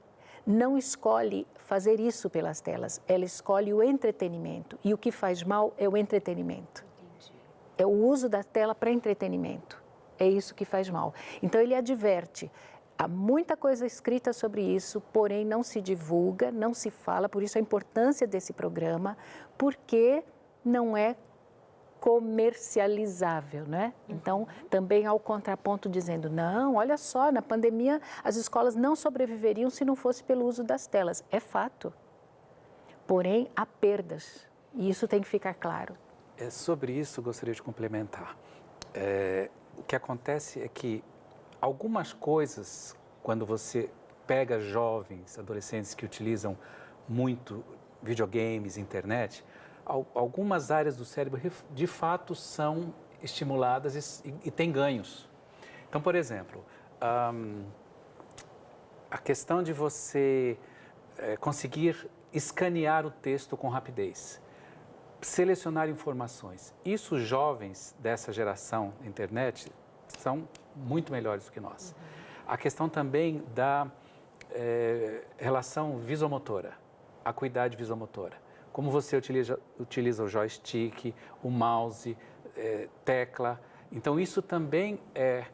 B: não escolhe fazer isso pelas telas, ela escolhe o entretenimento. E o que faz mal é o entretenimento.
A: Entendi.
B: É o uso da tela para entretenimento. É isso que faz mal. Então, ele adverte, há muita coisa escrita sobre isso, porém não se divulga, não se fala, por isso a importância desse programa, porque não é comercializável, né? Então, também há o contraponto dizendo, não, olha só, na pandemia as escolas não sobreviveriam se não fosse pelo uso das telas. É fato. Porém, há perdas, e isso tem que ficar claro.
C: Sobre isso, gostaria de complementar. O que acontece é que algumas coisas, quando você pega jovens, adolescentes que utilizam muito videogames, internet, algumas áreas do cérebro de fato são estimuladas e têm ganhos. Então, por exemplo, a questão de você conseguir escanear o texto com rapidez, selecionar informações. Isso, os jovens dessa geração da internet são muito melhores do que nós. A questão também da relação visomotora, acuidade visomotora. Como você utiliza o joystick, o mouse, tecla. Então, isso também é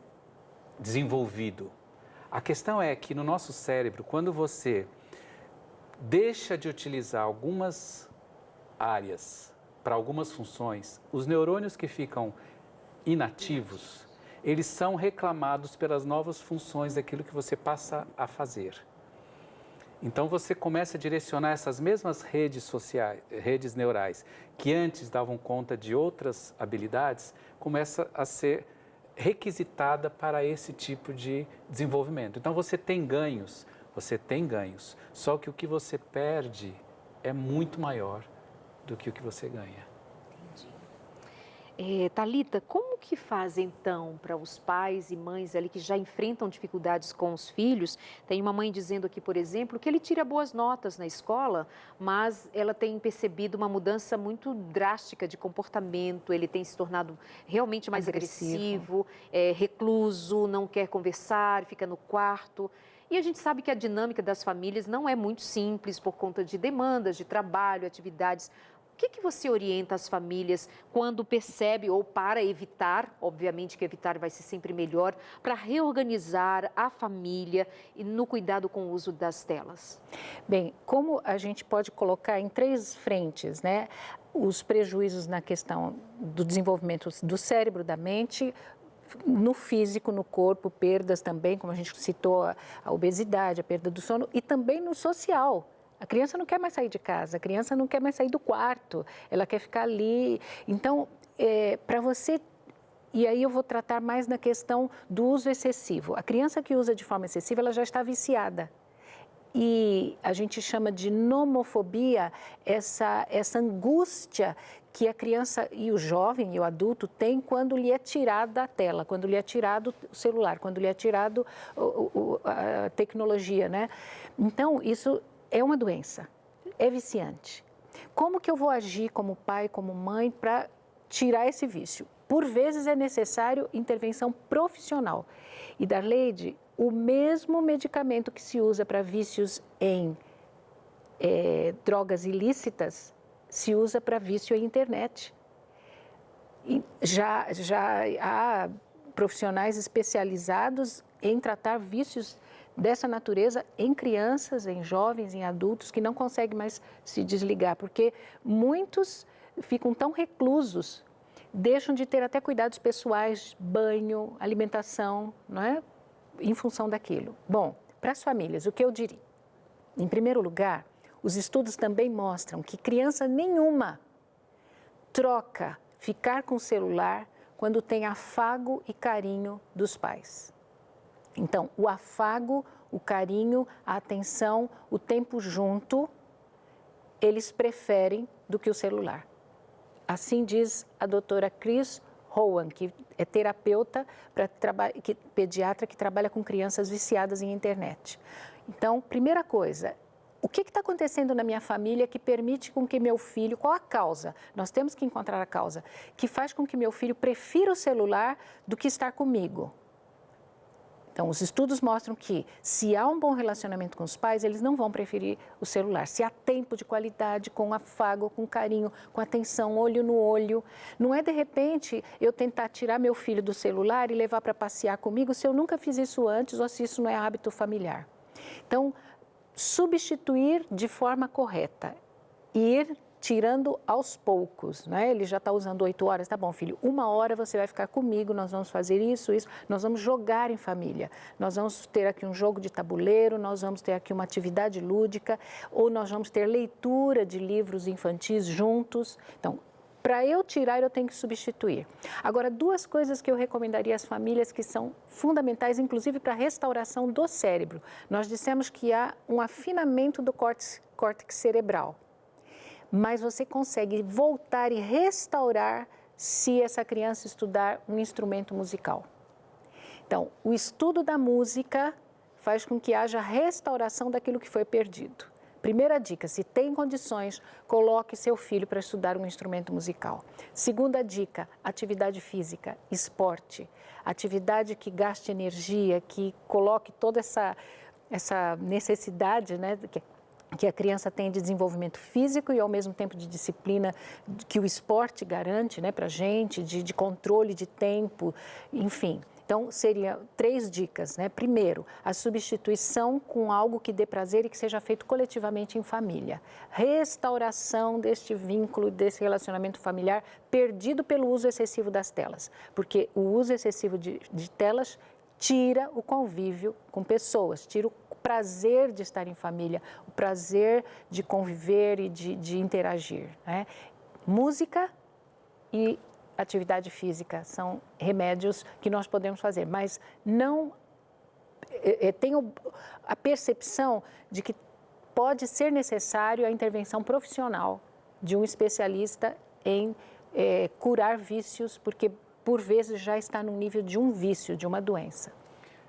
C: desenvolvido. A questão é que no nosso cérebro, quando você deixa de utilizar algumas áreas para algumas funções, os neurônios que ficam inativos, eles são reclamados pelas novas funções daquilo que você passa a fazer. Então, você começa a direcionar essas mesmas redes sociais, redes neurais, que antes davam conta de outras habilidades, começa a ser requisitada para esse tipo de desenvolvimento. Então, você tem ganhos, só que o que você perde é muito maior do que o que você ganha.
A: Thalita, como que faz então para os pais e mães ali que já enfrentam dificuldades com os filhos? Tem uma mãe dizendo aqui, por exemplo, que ele tira boas notas na escola, mas ela tem percebido uma mudança muito drástica de comportamento, ele tem se tornado realmente mais agressivo, recluso, não quer conversar, fica no quarto. E a gente sabe que a dinâmica das famílias não é muito simples por conta de demandas de trabalho, atividades. O que você orienta as famílias quando percebe ou para evitar, obviamente que evitar vai ser sempre melhor, para reorganizar a família e no cuidado com o uso das telas?
B: Bem, como a gente pode colocar em 3 frentes, né? Os prejuízos na questão do desenvolvimento do cérebro, da mente, no físico, no corpo, perdas também, como a gente citou, a obesidade, a perda do sono, e também no social. A criança não quer mais sair de casa, a criança não quer mais sair do quarto, ela quer ficar ali. Então, para você... E aí eu vou tratar mais na questão do uso excessivo. A criança que usa de forma excessiva, ela já está viciada. E a gente chama de nomofobia, essa angústia que a criança e o jovem e o adulto têm quando lhe é tirada a tela, quando lhe é tirado o celular, quando lhe é tirado a tecnologia, né? Então, isso é uma doença, é viciante. Como que eu vou agir como pai, como mãe, para tirar esse vício? Por vezes é necessário intervenção profissional. E, Darleide, o mesmo medicamento que se usa para vícios em drogas ilícitas, se usa para vício em internet. E já há profissionais especializados em tratar vícios dessa natureza em crianças, em jovens, em adultos que não conseguem mais se desligar, porque muitos ficam tão reclusos, deixam de ter até cuidados pessoais, banho, alimentação, não é? Em função daquilo. Bom, para as famílias, o que eu diria? Em primeiro lugar, os estudos também mostram que criança nenhuma troca ficar com o celular quando tem afago e carinho dos pais. Então, o afago, o carinho, a atenção, o tempo junto, eles preferem do que o celular. Assim diz a doutora Chris Howan, que é terapeuta, pediatra que trabalha com crianças viciadas em internet. Então, primeira coisa, o que está acontecendo na minha família que permite com que meu filho, qual a causa? Nós temos que encontrar a causa, que faz com que meu filho prefira o celular do que estar comigo. Então, os estudos mostram que se há um bom relacionamento com os pais, eles não vão preferir o celular. Se há tempo de qualidade, com afago, com carinho, com atenção, olho no olho. Não é, de repente, eu tentar tirar meu filho do celular e levar para passear comigo se eu nunca fiz isso antes ou se isso não é hábito familiar. Então, substituir de forma correta, ir tirando aos poucos, né? Ele já está usando 8 horas, tá bom, filho, 1 hora você vai ficar comigo, nós vamos fazer isso, nós vamos jogar em família, nós vamos ter aqui um jogo de tabuleiro, nós vamos ter aqui uma atividade lúdica, ou nós vamos ter leitura de livros infantis juntos. Então, para eu tirar, eu tenho que substituir. Agora, 2 coisas que eu recomendaria às famílias que são fundamentais, inclusive para a restauração do cérebro. Nós dissemos que há um afinamento do córtex cerebral, mas você consegue voltar e restaurar se essa criança estudar um instrumento musical. Então, o estudo da música faz com que haja restauração daquilo que foi perdido. primeira dica, se tem condições, coloque seu filho para estudar um instrumento musical. Segunda dica, atividade física, esporte. Atividade que gaste energia, que coloque toda essa necessidade, né, que a criança tem de desenvolvimento físico e, ao mesmo tempo, de disciplina que o esporte garante, né, para a gente, de controle de tempo, enfim. Então, seriam 3 dicas, né? Primeiro, a substituição com algo que dê prazer e que seja feito coletivamente em família. Restauração deste vínculo, desse relacionamento familiar perdido pelo uso excessivo das telas, porque o uso excessivo de telas tira o convívio com pessoas, tira o prazer de estar em família, o prazer de conviver e de interagir, né? Música e atividade física são remédios que nós podemos fazer, mas não tenho a percepção de que pode ser necessário a intervenção profissional de um especialista em curar vícios, porque por vezes já está no nível de um vício, de uma doença.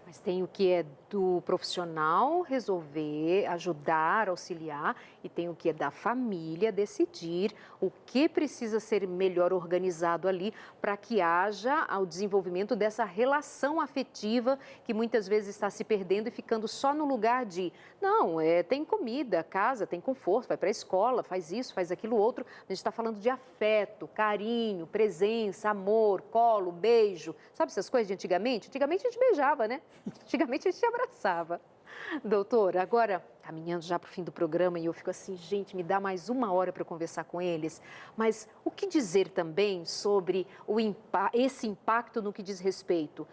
A: Mas tem o que é do profissional resolver, ajudar, auxiliar, e tem o que é da família decidir o que precisa ser melhor organizado ali para que haja o desenvolvimento dessa relação afetiva que muitas vezes está se perdendo e ficando só no lugar de, não, tem comida, casa, tem conforto, vai para a escola, faz isso, faz aquilo outro. A gente está falando de afeto, carinho, presença, amor, colo, beijo. Sabe essas coisas de antigamente? Antigamente a gente beijava, né? Antigamente a gente abraçava. Doutora, agora, caminhando já para o fim do programa, e eu fico assim, gente, me dá mais 1 hora para conversar com eles, mas o que dizer também sobre esse impacto no que diz respeito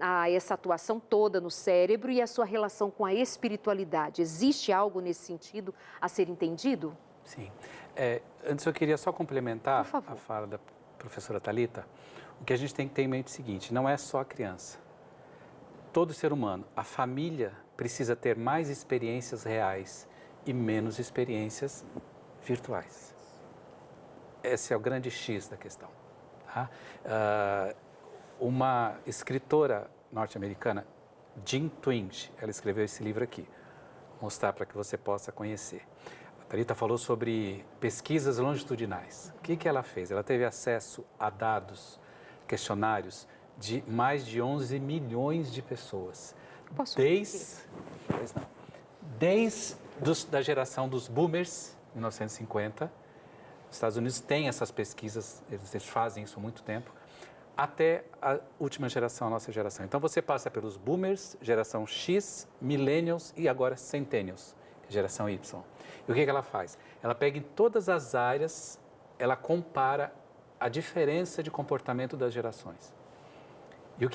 A: a essa atuação toda no cérebro e a sua relação com a espiritualidade? Existe algo nesse sentido a ser entendido?
C: Sim. Antes eu queria só complementar a fala da professora Thalita. O que a gente tem que ter em mente é o seguinte, não é só a criança. Todo ser humano, a família precisa ter mais experiências reais e menos experiências virtuais. Esse é o grande X da questão. Tá? Uma escritora norte-americana, Jean Twenge, ela escreveu esse livro aqui. Vou mostrar para que você possa conhecer. A Thalita falou sobre pesquisas longitudinais. O que ela fez? Ela teve acesso a dados, questionários, de mais de 11 milhões de pessoas. Desde da geração dos boomers, 1950, os Estados Unidos têm essas pesquisas, eles fazem isso há muito tempo, até a última geração, a nossa geração. Então, você passa pelos boomers, geração X, millennials e agora centennials, geração Y. E o que ela faz? Ela pega em todas as áreas, ela compara a diferença de comportamento das gerações. E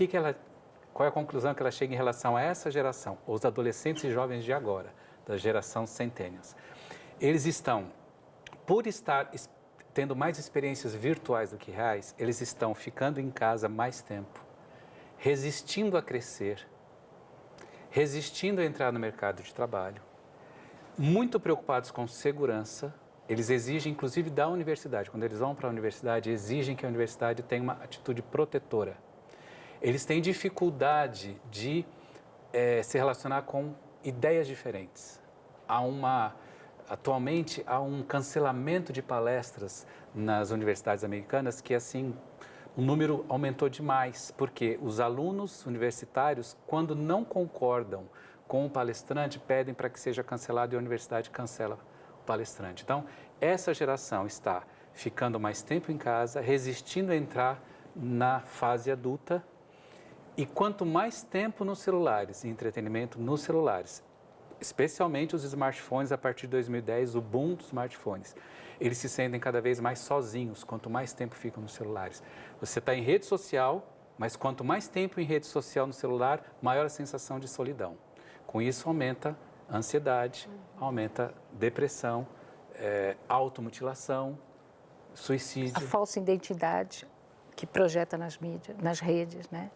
C: qual é a conclusão que ela chega em relação a essa geração, os adolescentes e jovens de agora, da geração centennials? Eles estão, por estar tendo mais experiências virtuais do que reais, eles estão ficando em casa mais tempo, resistindo a crescer, resistindo a entrar no mercado de trabalho, muito preocupados com segurança. Eles exigem, inclusive, da universidade. Quando eles vão para a universidade, exigem que a universidade tenha uma atitude protetora. Eles têm dificuldade de se relacionar com ideias diferentes. Atualmente, há um cancelamento de palestras nas universidades americanas que, assim, o número aumentou demais, porque os alunos universitários, quando não concordam com o palestrante, pedem para que seja cancelado e a universidade cancela o palestrante. Então, essa geração está ficando mais tempo em casa, resistindo a entrar na fase adulta. E quanto mais tempo nos celulares, entretenimento nos celulares, especialmente os smartphones, a partir de 2010, o boom dos smartphones, eles se sentem cada vez mais sozinhos, quanto mais tempo ficam nos celulares. Você está em rede social, mas quanto mais tempo em rede social no celular, maior a sensação de solidão. Com isso, aumenta a ansiedade, aumenta a depressão, automutilação, suicídio.
B: A falsa identidade que projeta nas mídias, nas redes, né?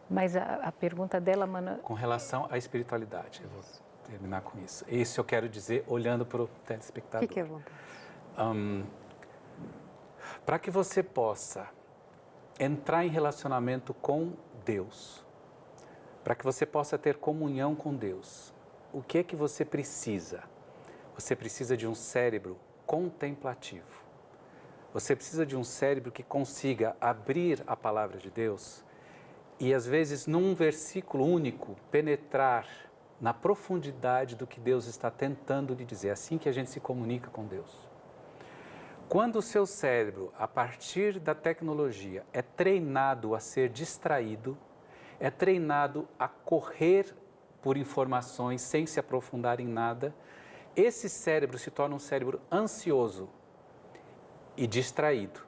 B: Mas a pergunta dela, Mano...
C: Com relação à espiritualidade, eu vou terminar com isso. Isso eu quero dizer olhando para o telespectador.
A: Fique à vontade.
C: Para que você possa entrar em relacionamento com Deus, para que você possa ter comunhão com Deus, o que é que você precisa? Você precisa de um cérebro contemplativo. Você precisa de um cérebro que consiga abrir a palavra de Deus e, às vezes, num versículo único, penetrar na profundidade do que Deus está tentando lhe dizer. É assim que a gente se comunica com Deus. Quando o seu cérebro, a partir da tecnologia, é treinado a ser distraído, é treinado a correr por informações sem se aprofundar em nada, esse cérebro se torna um cérebro ansioso e distraído.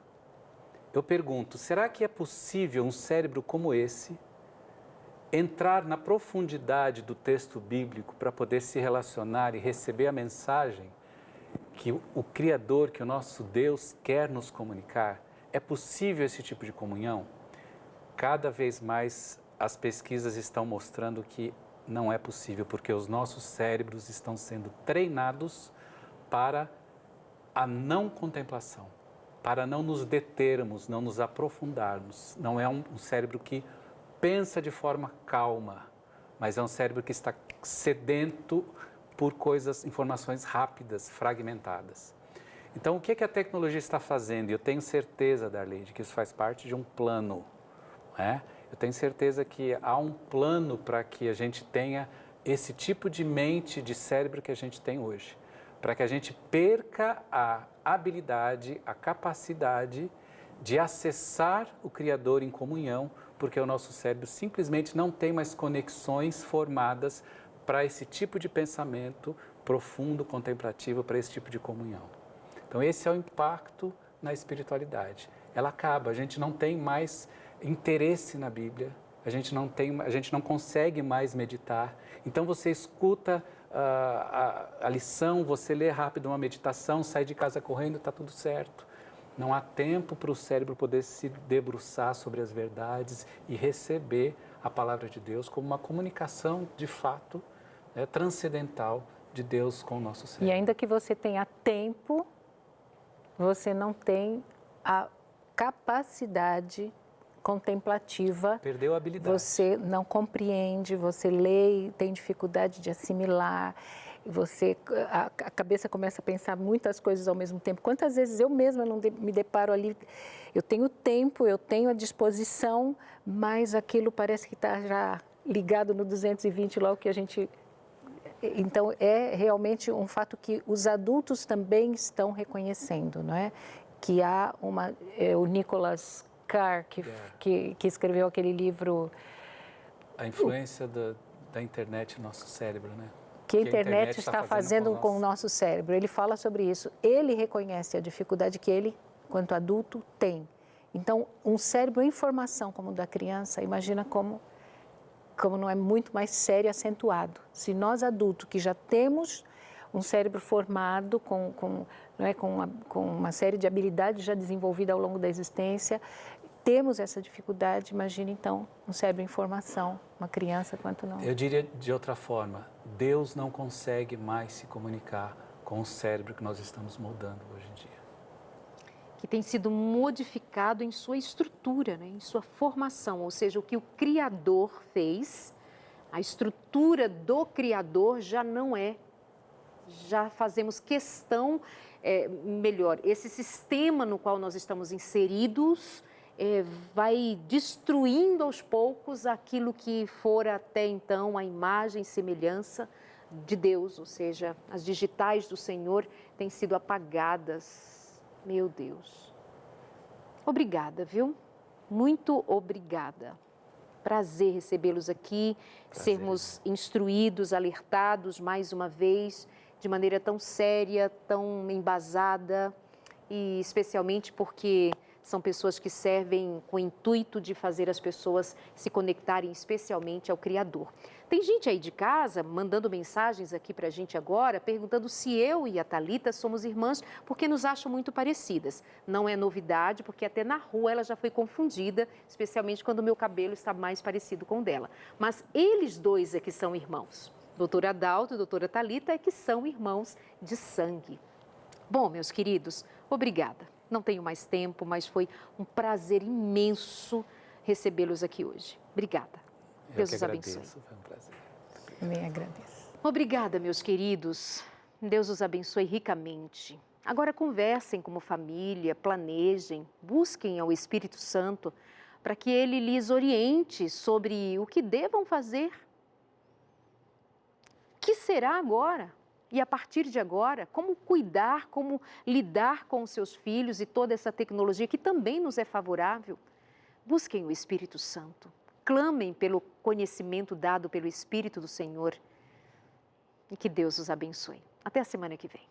C: Eu pergunto, será que é possível um cérebro como esse entrar na profundidade do texto bíblico para poder se relacionar e receber a mensagem que o Criador, que o nosso Deus quer nos comunicar? É possível esse tipo de comunhão? Cada vez mais as pesquisas estão mostrando que não é possível, porque os nossos cérebros estão sendo treinados para a não contemplação, para não nos determos, não nos aprofundarmos. Não é um cérebro que pensa de forma calma, mas é um cérebro que está sedento por informações rápidas, fragmentadas. Então, o que a tecnologia está fazendo? E eu tenho certeza, Darleide, que isso faz parte de um plano, né? Eu tenho certeza que há um plano para que a gente tenha esse tipo de mente, de cérebro que a gente tem hoje, para que a gente perca a habilidade, a capacidade de acessar o Criador em comunhão, porque o nosso cérebro simplesmente não tem mais conexões formadas para esse tipo de pensamento profundo, contemplativo, para esse tipo de comunhão. Então, esse é o impacto na espiritualidade. Ela acaba, a gente não tem mais interesse na Bíblia, a gente não consegue mais meditar. Então, você escuta a lição, você lê rápido uma meditação, sai de casa correndo, está tudo certo. Não há tempo para o cérebro poder se debruçar sobre as verdades e receber a palavra de Deus como uma comunicação, de fato, transcendental de Deus com o nosso cérebro.
B: E ainda que você tenha tempo, você não tem a capacidade contemplativa.
C: Perdeu a habilidade.
B: Você não compreende, você lê e tem dificuldade de assimilar, a cabeça começa a pensar muitas coisas ao mesmo tempo. Quantas vezes eu mesma não me deparo ali, eu tenho tempo, eu tenho a disposição, mas aquilo parece que está já ligado no 220 lá, o que a gente... Então, é realmente um fato que os adultos também estão reconhecendo, não é? Que há o Nicholas Carr, que escreveu aquele livro...
C: A influência da internet no nosso cérebro, né?
B: Que a internet está fazendo com o nosso cérebro. Ele fala sobre isso. Ele reconhece a dificuldade que ele, quanto adulto, tem. Então, um cérebro em formação como o da criança, imagina como não é muito mais sério e acentuado. Se nós adultos, que já temos um cérebro formado com uma série de habilidades já desenvolvidas ao longo da existência, temos essa dificuldade, imagine então um cérebro em formação, uma criança quanto não.
C: Eu diria de outra forma, Deus não consegue mais se comunicar com o cérebro que nós estamos moldando hoje em dia.
A: Que tem sido modificado em sua estrutura, né? Em sua formação, ou seja, o que o Criador fez, a estrutura do Criador já não é, já fazemos questão, melhor, esse sistema no qual nós estamos inseridos vai destruindo aos poucos aquilo que fora até então a imagem e semelhança de Deus, ou seja, as digitais do Senhor têm sido apagadas. Meu Deus. Obrigada, viu? Muito obrigada. Prazer recebê-los aqui, sermos instruídos, alertados mais uma vez, de maneira tão séria, tão embasada, e especialmente porque são pessoas que servem com o intuito de fazer as pessoas se conectarem especialmente ao Criador. Tem gente aí de casa mandando mensagens aqui para a gente agora, perguntando se eu e a Thalita somos irmãs, porque nos acham muito parecidas. Não é novidade, porque até na rua ela já foi confundida, especialmente quando o meu cabelo está mais parecido com o dela. Mas eles dois é que são irmãos. Doutor Adalto e doutora Thalita é que são irmãos de sangue. Bom, meus queridos, obrigada. Não tenho mais tempo, mas foi um prazer imenso recebê-los aqui hoje. Obrigada. Deus os abençoe.
C: Foi um prazer.
B: Também agradeço.
A: Obrigada, meus queridos. Deus os abençoe ricamente. Agora conversem como família, planejem, busquem ao Espírito Santo para que ele lhes oriente sobre o que devam fazer. O que será agora? E a partir de agora, como cuidar, como lidar com os seus filhos e toda essa tecnologia que também nos é favorável? Busquem o Espírito Santo, clamem pelo conhecimento dado pelo Espírito do Senhor e que Deus os abençoe. Até a semana que vem.